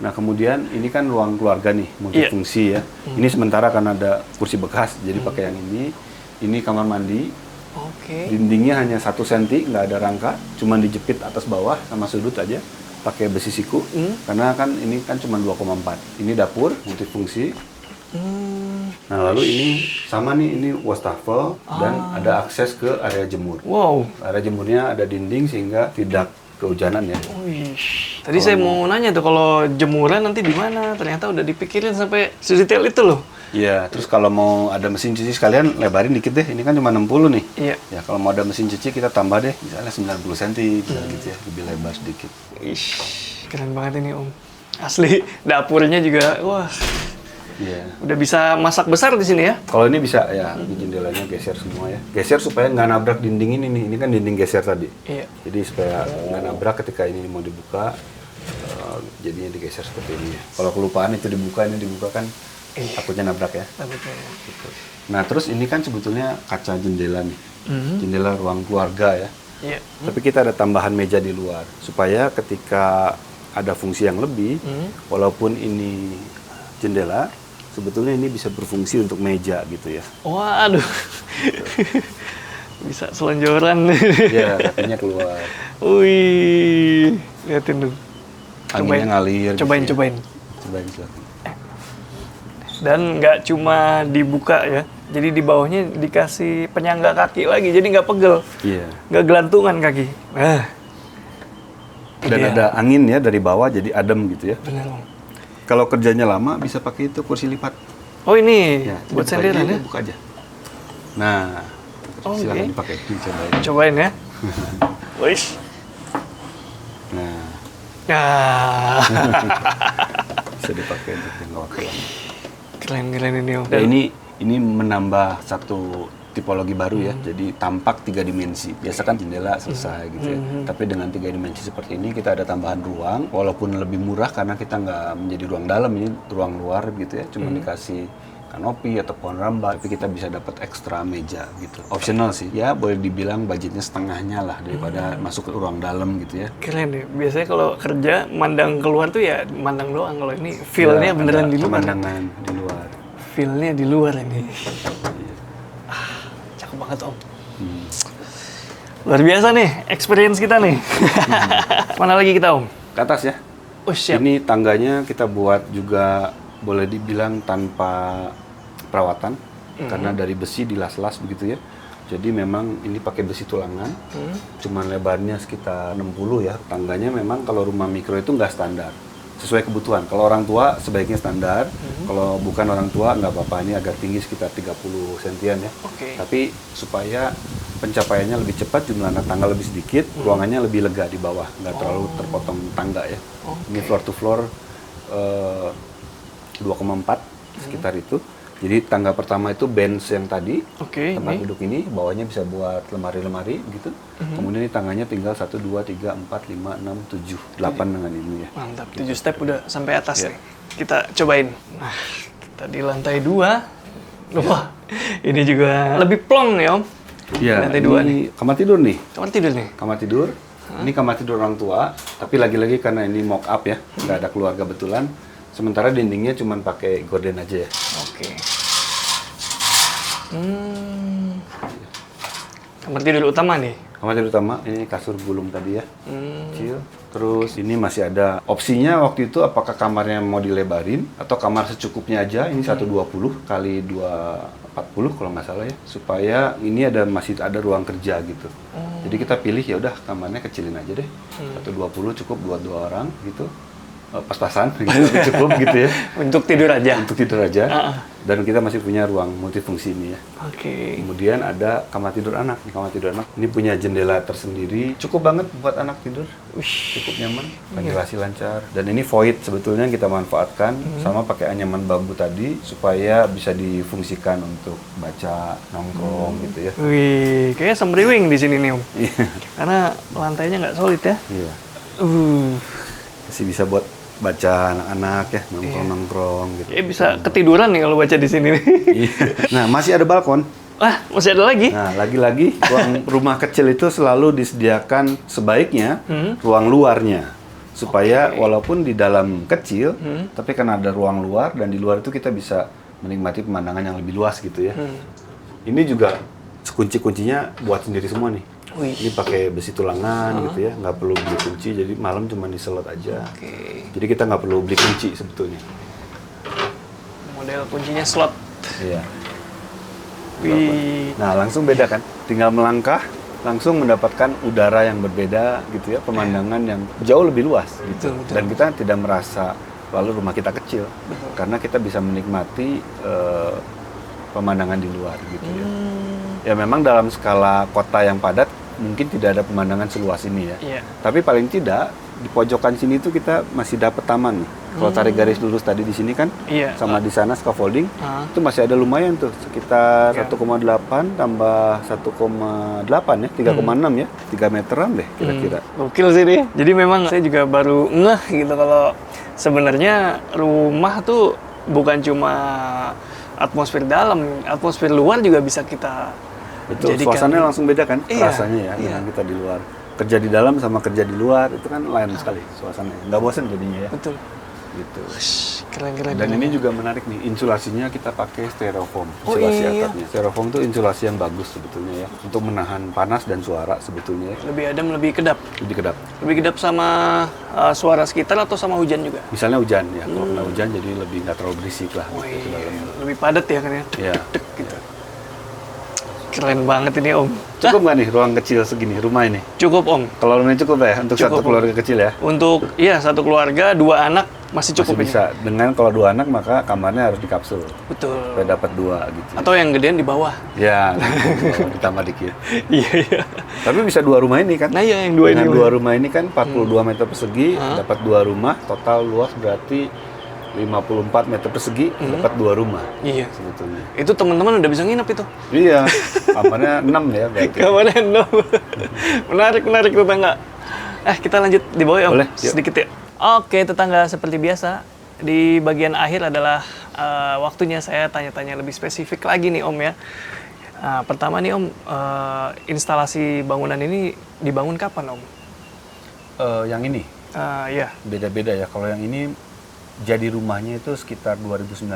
Nah, kemudian ini kan ruang keluarga nih, multifungsi ya. Ini sementara karena ada kursi bekas, jadi pakai yang ini. Ini kamar mandi. Oke. Dindingnya hanya 1 cm, nggak ada rangka, cuma dijepit atas bawah sama sudut aja, pakai besi siku. Karena kan ini kan cuma 2,4. Ini dapur multifungsi. Nah, lalu ini sama nih, ini wastafel dan ada akses ke area jemur. Wow. Area jemurnya ada dinding sehingga tidak kehujanan ya. Tadi saya mau nanya tuh kalau jemuran nanti di mana? Ternyata udah dipikirin sampai sedetail itu loh. Iya, terus kalau mau ada mesin cuci sekalian lebarin dikit deh. Ini kan cuma 60 nih. Iya. Ya, kalau mau ada mesin cuci kita tambah deh, misalnya 90 cm gitu ya, lebih lebar sedikit. Ish, keren banget ini Om. Asli, dapurnya juga, wah, Iya. udah bisa masak besar di sini ya. Kalau ini bisa ya, di jendelanya geser semua ya. Geser supaya nggak nabrak dinding ini nih. Ini kan dinding geser tadi. Iya. Jadi supaya nggak nabrak ketika ini mau dibuka, jadinya digeser seperti ini ya. Kalau kelupaan itu dibuka, ini dibuka kan takutnya nabrak ya. Dapurnya. Gitu. Nah terus ini kan sebetulnya kaca jendela nih. Jendela ruang keluarga ya. Iya. Tapi kita ada tambahan meja di luar. Supaya ketika ada fungsi yang lebih, walaupun ini jendela, sebetulnya ini bisa berfungsi untuk meja gitu ya. Waduh. Bisa selonjoran. Ya, kakinya keluar. Wih, liatin dulu. Anginnya ngalir. Cobain. Gitu ya. Cobain silakan. Dan nggak cuma dibuka ya, jadi di bawahnya dikasih penyangga kaki lagi, jadi nggak pegel, Iya. nggak gelantungan kaki. Dan Iya. ada angin ya dari bawah jadi adem gitu ya. Bener Om. Kalau kerjanya lama bisa pakai itu kursi lipat. Oh ini Ya, buat buka senderan aja, ya? buka aja. Nah, Oh, silakan oke. dipakai. Cobain. Cobain ya. Wih. Nah, Ah. bisa dipakai untuk jangka waktu lama. Keren ini Om. Ya, ini menambah satu tipologi baru ya. Jadi tampak 3 dimensi. Biasa kan jendela selesai gitu ya. Tapi dengan 3 dimensi seperti ini kita ada tambahan ruang. Walaupun lebih murah karena kita nggak menjadi ruang dalam, ini ruang luar gitu ya. Cuma dikasih kanopi atau pohon rambut. Tapi kita bisa dapat ekstra meja gitu. Optional sih. Ya boleh dibilang budgetnya setengahnya lah daripada masuk ke ruang dalam gitu ya. Keren ya. Biasanya kalau kerja mandang keluar tuh ya mandang doang. Kalau ini feel-nya Ya, beneran ada di luar. pemandangan di luar. Feel-nya di luar ini. Cakep banget Om. Luar biasa nih experience kita nih. Mana lagi kita Om? Ke atas ya. Oh siap. Ini tangganya kita buat juga boleh dibilang tanpa perawatan karena dari besi dilas-las begitu ya. Jadi memang ini pakai besi tulangan. Cuman lebarnya sekitar 60 ya. Tangganya memang kalau rumah mikro itu nggak standar. Sesuai kebutuhan. Kalau orang tua sebaiknya standar. Kalau bukan orang tua nggak apa-apa. Ini agak tinggi sekitar 30 sentian ya. Oke. Tapi supaya pencapaiannya lebih cepat, jumlah anak tangga lebih sedikit, ruangannya lebih lega di bawah, nggak terlalu terpotong tangga ya. Ini floor to floor 2,4 sekitar itu. Jadi tangga pertama itu bench yang tadi, Oke, tempat ini. duduk ini, bawahnya bisa buat lemari-lemari gitu. Kemudian ini tangganya tinggal 1, 2, 3, 4, 5, 6, 7, 8 dengan ini ya. Mantap. 7 step udah sampai atas Ya. nih. Kita cobain. Nah, kita di lantai 2. Wah, ini juga lebih plong nih Om. Iya, Lantai 2 nih. ini kamar tidur nih. Kamar tidur nih. Kamar tidur. Ini kamar tidur orang tua, tapi lagi-lagi karena ini mock up ya, nggak ada keluarga betulan. Sementara dindingnya cuma pakai gorden aja ya. Oke. Kamar tidur utama nih. Kamar tidur utama, ini kasur gulung tadi ya, kecil. Terus ini masih ada opsinya waktu itu apakah kamarnya mau dilebarin atau kamar secukupnya aja. Ini 120 kali 240 kalau nggak salah ya, supaya ini masih ada ruang kerja gitu. Jadi kita pilih ya udah kamarnya kecilin aja deh, 120 cukup buat 2 orang gitu. Pas-pasan gitu, cukup gitu ya Untuk tidur aja. untuk tidur aja. Dan kita masih punya ruang multifungsi ini ya. Oke. Kemudian ada kamar tidur anak. Kamar tidur anak ini punya jendela tersendiri, cukup banget buat anak tidur, cukup nyaman, ventilasi lancar. Dan ini void sebetulnya kita manfaatkan sama pakai anyaman bambu tadi supaya bisa difungsikan untuk baca, nongkrong gitu ya. Wih, kayaknya sembriwing di sini nih Om. Iya. Karena lantainya nggak solid ya. Iya. Uh, Masih bisa buat baca anak-anak ya, nongkrong-nongkrong gitu. ya bisa ketiduran nih kalau baca di sini nih. Iya. Nah, masih ada balkon. Wah, masih ada lagi? Nah, lagi-lagi ruang rumah kecil itu selalu disediakan sebaiknya ruang luarnya. Supaya walaupun di dalam kecil, tapi kan ada ruang luar dan di luar itu kita bisa menikmati pemandangan yang lebih luas gitu ya. Ini juga kunci-kuncinya buat sendiri semua nih. Wih. Ini pakai besi tulangan gitu ya, nggak perlu beli kunci, jadi malam cuma diselot aja. Oke. Jadi kita nggak perlu beli kunci sebetulnya. Model kuncinya slot. Iya. Wih. Nah, langsung beda kan? Tinggal melangkah, langsung mendapatkan udara yang berbeda gitu ya, pemandangan yang jauh lebih luas gitu. Betul, betul. Dan kita tidak merasa lalu rumah kita kecil. Karena kita bisa menikmati pemandangan di luar gitu ya. Ya memang dalam skala kota yang padat mungkin tidak ada pemandangan seluas ini ya. Iya. Tapi paling tidak di pojokan sini tuh kita masih dapat taman nih. Kalau tarik garis lurus tadi di sini kan, Iya. sama di sana scaffolding, itu masih ada lumayan tuh, sekitar 1,8 tambah 1,8 ya, 3,6 ya, 3 meteran deh kira-kira. Gokil sih deh. Jadi memang saya juga baru ngeh gitu kalau sebenarnya rumah tuh bukan cuma atmosfer dalam, atmosfer luar juga bisa kita Betul, jadikan. suasananya langsung beda kan Iya, rasanya ya dengan kita di luar. Kerja di dalam sama kerja di luar itu kan lain sekali suasananya. Nggak bosan jadinya ya. Betul. Gitu. Keren-keren. Dan ini juga menarik nih, insulasinya kita pakai styrofoam, Oh, insulasi iya. atapnya. Styrofoam itu insulasi yang bagus sebetulnya ya, untuk menahan panas dan suara sebetulnya ya. Lebih adem, lebih kedap. Lebih kedap. Lebih kedap sama suara sekitar atau sama hujan juga? Misalnya hujan ya, kalau kena hujan jadi lebih nggak terlalu berisik lah. Oh, gitu, iya. dalamnya. Lebih padat ya kan ya? Iya. Dek gitu. Keren banget ini Om. Cukup nggak nih ruang kecil segini, rumah ini? Cukup Om. Kalau ini cukup ya, untuk Cukup, satu Om. keluarga kecil ya? Untuk iya satu keluarga, 2 anak masih cukup Masih bisa. Dengan kalau 2 anak maka kamarnya harus dikapsul. Betul. Supaya dapat 2 gitu. Atau yang gedean di bawah. Ya, gitu, ditambah dikit. Iya, iya. Tapi bisa 2 rumah ini kan? Nah iya yang 2 ini. Dengan 2 rumah ini kan 42 meter persegi, dapat 2 rumah, total luas berarti 54 meter persegi, dapat 2 rumah Iya. sebetulnya. Itu teman-teman udah bisa nginep itu. Iya, kamarnya 6 ya berarti. Kamarnya 6. Menarik tetangga. Kita lanjut di bawah ya Om. Boleh, yuk. Sedikit ya. Oke tetangga, seperti biasa di bagian akhir adalah waktunya saya tanya-tanya lebih spesifik lagi nih Om ya. Pertama nih Om, instalasi bangunan ini dibangun kapan Om? Yang ini Ya. beda-beda ya. Kalau yang ini jadi rumahnya itu sekitar 2019.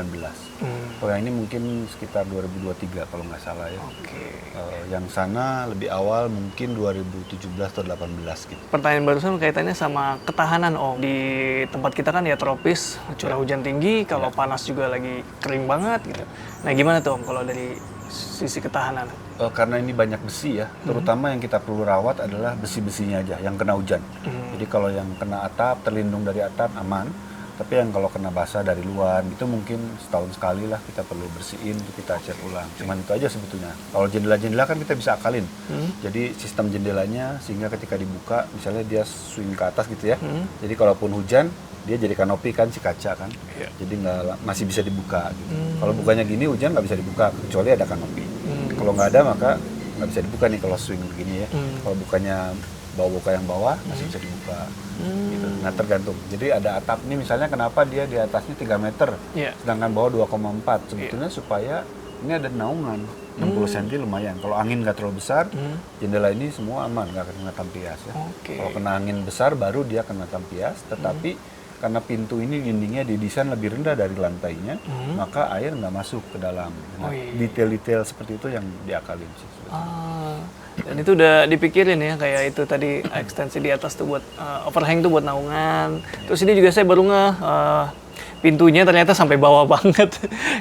Kalau yang ini mungkin sekitar 2023 kalau nggak salah ya. Oke. Yang sana lebih awal mungkin 2017 atau 18 gitu. Pertanyaan barusan kaitannya sama ketahanan Om. Di tempat kita kan ya tropis, curah hujan tinggi, kalau panas juga lagi kering banget gitu. Nah gimana tuh Om kalau dari sisi ketahanan? Karena ini banyak besi ya, terutama yang kita perlu rawat adalah besi-besinya aja yang kena hujan. Jadi kalau yang kena atap, terlindung dari atap aman. Tapi yang kalau kena basah dari luar, itu mungkin setahun sekali lah kita perlu bersihin, kita cat ulang. Cuman itu aja sebetulnya. Kalau jendela-jendela kan kita bisa akalin. Jadi sistem jendelanya sehingga ketika dibuka, misalnya dia swing ke atas gitu ya. Jadi kalaupun hujan, dia jadi kanopi kan si kaca kan. Iya. Jadi masih bisa dibuka gitu. Kalau bukanya gini hujan nggak bisa dibuka, kecuali ada kanopi. Kalau nggak ada maka nggak bisa dibuka nih kalau swing begini ya. Kalau bukannya buka yang bawah masih bisa dibuka gitu. Nah tergantung, jadi ada atap ini misalnya kenapa dia di atasnya 3 meter sedangkan bawah 2,4 sebetulnya supaya ini ada naungan 60 cm lumayan. Kalau angin nggak terlalu besar jendela ini semua aman, nggak kena tampias ya. Kalau kena angin besar baru dia kena tampias, tetapi karena pintu ini dindingnya didesain lebih rendah dari lantainya maka air nggak masuk ke dalam. Nah, detail-detail seperti itu yang diakalin sih sebetulnya. Dan itu udah dipikirin ya, kayak itu tadi ekstensi di atas tuh buat overhang tuh buat naungan. Terus ini juga saya baru pintunya ternyata sampai bawah banget.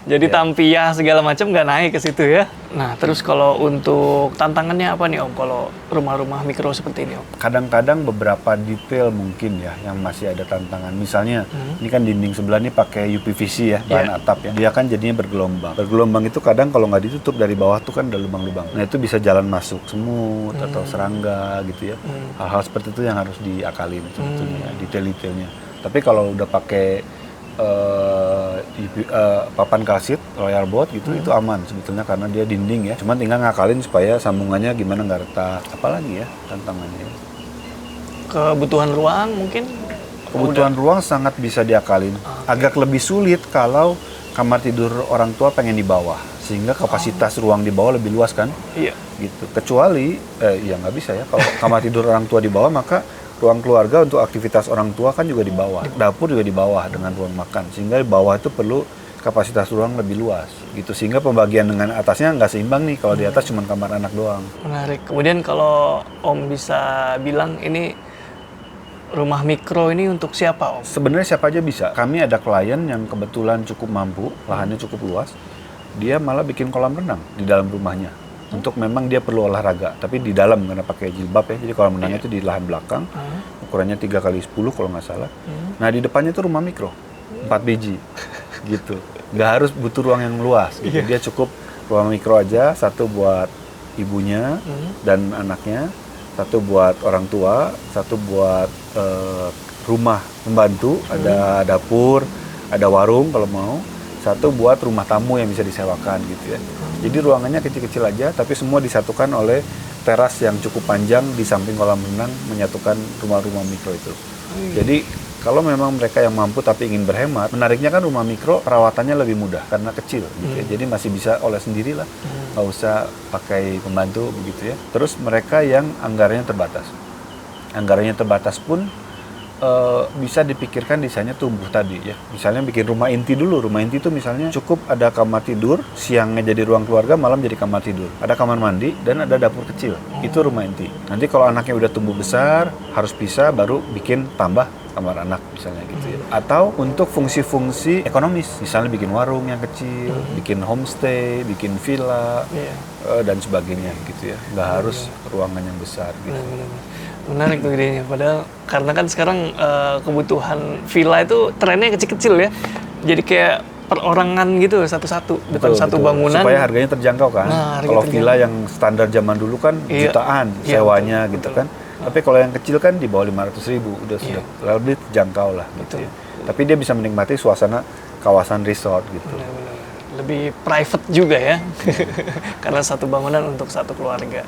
Jadi tampiah segala macam nggak naik ke situ ya. Nah terus kalau untuk tantangannya apa nih Om kalau rumah-rumah mikro seperti ini Om? Kadang-kadang beberapa detail mungkin ya yang masih ada tantangan. Misalnya ini kan dinding sebelah ini pakai UPVC ya, bahan atap ya. Dia kan jadinya bergelombang. Bergelombang itu kadang kalau nggak ditutup dari bawah tuh kan ada lubang-lubang. Nah itu bisa jalan masuk semut atau serangga gitu ya. Hal-hal seperti itu yang harus diakalin sebetulnya ya, detail-detailnya. Tapi kalau udah pakai papan kalsit, royal board gitu, itu aman sebetulnya karena dia dinding ya. Cuma tinggal ngakalin supaya sambungannya gimana nggak retak. Apalagi ya tantangannya. Kebutuhan ruang mungkin? Kebutuhan ruang sangat bisa diakalin. Agak lebih sulit kalau kamar tidur orang tua pengen di bawah, sehingga kapasitas ruang di bawah lebih luas kan? Iya. Gitu. Kecuali, ya nggak bisa ya. Kalau kamar tidur orang tua di bawah maka ruang keluarga untuk aktivitas orang tua kan juga di bawah, dapur juga di bawah dengan ruang makan, sehingga di bawah itu perlu kapasitas ruang lebih luas, gitu sehingga pembagian dengan atasnya nggak seimbang nih kalau di atas cuma kamar anak doang. Menarik. Kemudian kalau Om bisa bilang ini rumah mikro ini untuk siapa Om? Sebenarnya siapa aja bisa. Kami ada klien yang kebetulan cukup mampu, lahannya cukup luas, dia malah bikin kolam renang di dalam rumahnya. Untuk memang dia perlu olahraga, tapi di dalam karena pakai jilbab ya. Jadi kolam renangnya itu di lahan belakang, ukurannya 3x10 kalau nggak salah. Nah di depannya itu rumah mikro. 4 biji gitu. Nggak harus butuh ruang yang luas gitu. Dia cukup ruang mikro aja, satu buat ibunya dan anaknya, satu buat orang tua, satu buat rumah pembantu, ada dapur, ada warung kalau mau, satu buat rumah tamu yang bisa disewakan gitu ya. Jadi ruangannya kecil-kecil aja, tapi semua disatukan oleh teras yang cukup panjang di samping kolam renang, menyatukan rumah-rumah mikro itu. Jadi kalau memang mereka yang mampu tapi ingin berhemat, menariknya kan rumah mikro perawatannya lebih mudah karena kecil gitu ya. Jadi masih bisa oleh sendiri lah, nggak usah pakai pembantu begitu ya. Terus mereka yang anggarannya terbatas. Anggarannya terbatas pun bisa dipikirkan desainnya tumbuh tadi ya. Misalnya bikin rumah inti dulu. Rumah inti itu misalnya cukup ada kamar tidur, siangnya jadi ruang keluarga, malam jadi kamar tidur. Ada kamar mandi dan ada dapur kecil. Itu rumah inti. Nanti kalau anaknya udah tumbuh besar, harus pisah baru bikin tambah kamar anak misalnya gitu ya. Atau untuk fungsi-fungsi ekonomis, misalnya bikin warung yang kecil, bikin homestay, bikin villa dan sebagainya gitu ya. Nggak harus ruangan yang besar gitu. Menarik tuh idenya, padahal karena kan sekarang kebutuhan villa itu trennya kecil-kecil ya. Jadi kayak perorangan gitu satu-satu, bukan satu bangunan. Supaya harganya terjangkau kan. Kalau villa yang standar zaman dulu kan jutaan sewanya gitu kan. Tapi kalau yang kecil kan di bawah 500.000 udah sudah lebih terjangkau lah gitu ya. Tapi dia bisa menikmati suasana kawasan resort gitu. Benar-benar. Lebih private juga ya. Karena satu bangunan untuk satu keluarga.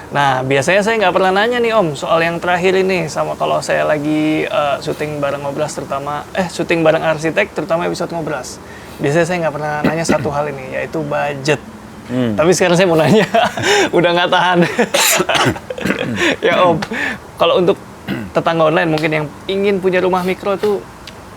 Nah, biasanya saya nggak pernah nanya nih Om soal yang terakhir ini, sama kalau saya lagi syuting bareng Ngobras terutama, syuting bareng arsitek terutama episode Ngobras. Biasanya saya nggak pernah nanya satu hal ini, yaitu budget. Tapi sekarang saya mau nanya, udah nggak tahan. Ya Om, kalau untuk tetangga online mungkin yang ingin punya rumah mikro tuh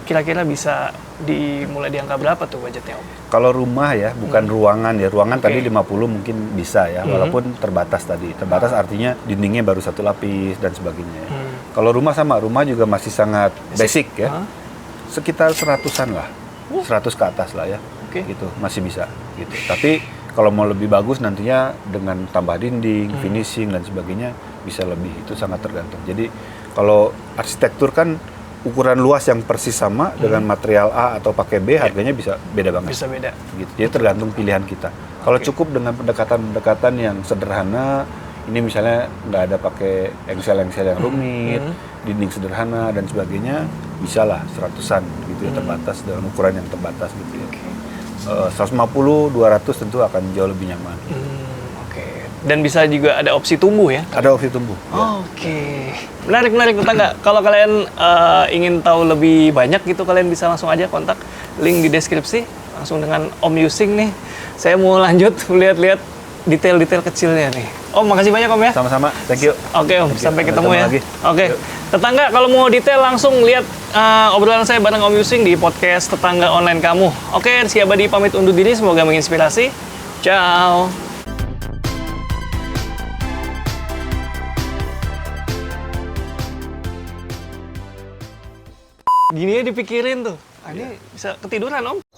kira-kira bisa dimulai di angka berapa tuh budgetnya Om? Kalau rumah ya, bukan ruangan ya. Ruangan tadi 50 mungkin bisa ya, walaupun terbatas tadi. Terbatas artinya dindingnya baru satu lapis dan sebagainya. Kalau rumah sama, rumah juga masih sangat basic ya. Sekitar 100-an lah. 100 ke atas lah ya. Gitu, masih bisa gitu. Tapi kalau mau lebih bagus nantinya dengan tambah dinding, finishing dan sebagainya bisa lebih. Itu sangat tergantung. Jadi kalau arsitektur kan ukuran luas yang persis sama dengan material A atau pakai B, harganya bisa beda banget. Bisa beda. Gitu. Jadi tergantung pilihan kita. Kalau cukup dengan pendekatan-pendekatan yang sederhana, ini misalnya nggak ada pakai engsel-engsel yang rumit, dinding sederhana dan sebagainya, bisa lah 100-an gitu ya, terbatas dengan ukuran yang terbatas gitu ya. 150, 200 tentu akan jauh lebih nyaman. Dan bisa juga ada opsi tumbuh ya? Ada opsi tumbuh. Menarik tetangga. Kalau kalian ingin tahu lebih banyak gitu, kalian bisa langsung aja kontak link di deskripsi. Langsung dengan Om Yusing nih. Saya mau lanjut lihat-lihat detail-detail kecilnya nih. Om, makasih banyak Om ya. Sama-sama, thank you. Oke Om, sampai ketemu ya. Lagi. Oke. Tetangga, kalau mau detail langsung lihat obrolan saya bareng Om Yusing di podcast Tetangga Online Kamu. Oke, Rizky Abadi pamit undur diri, semoga menginspirasi. Ciao. Gini ya dipikirin tuh. Ini bisa ketiduran Om.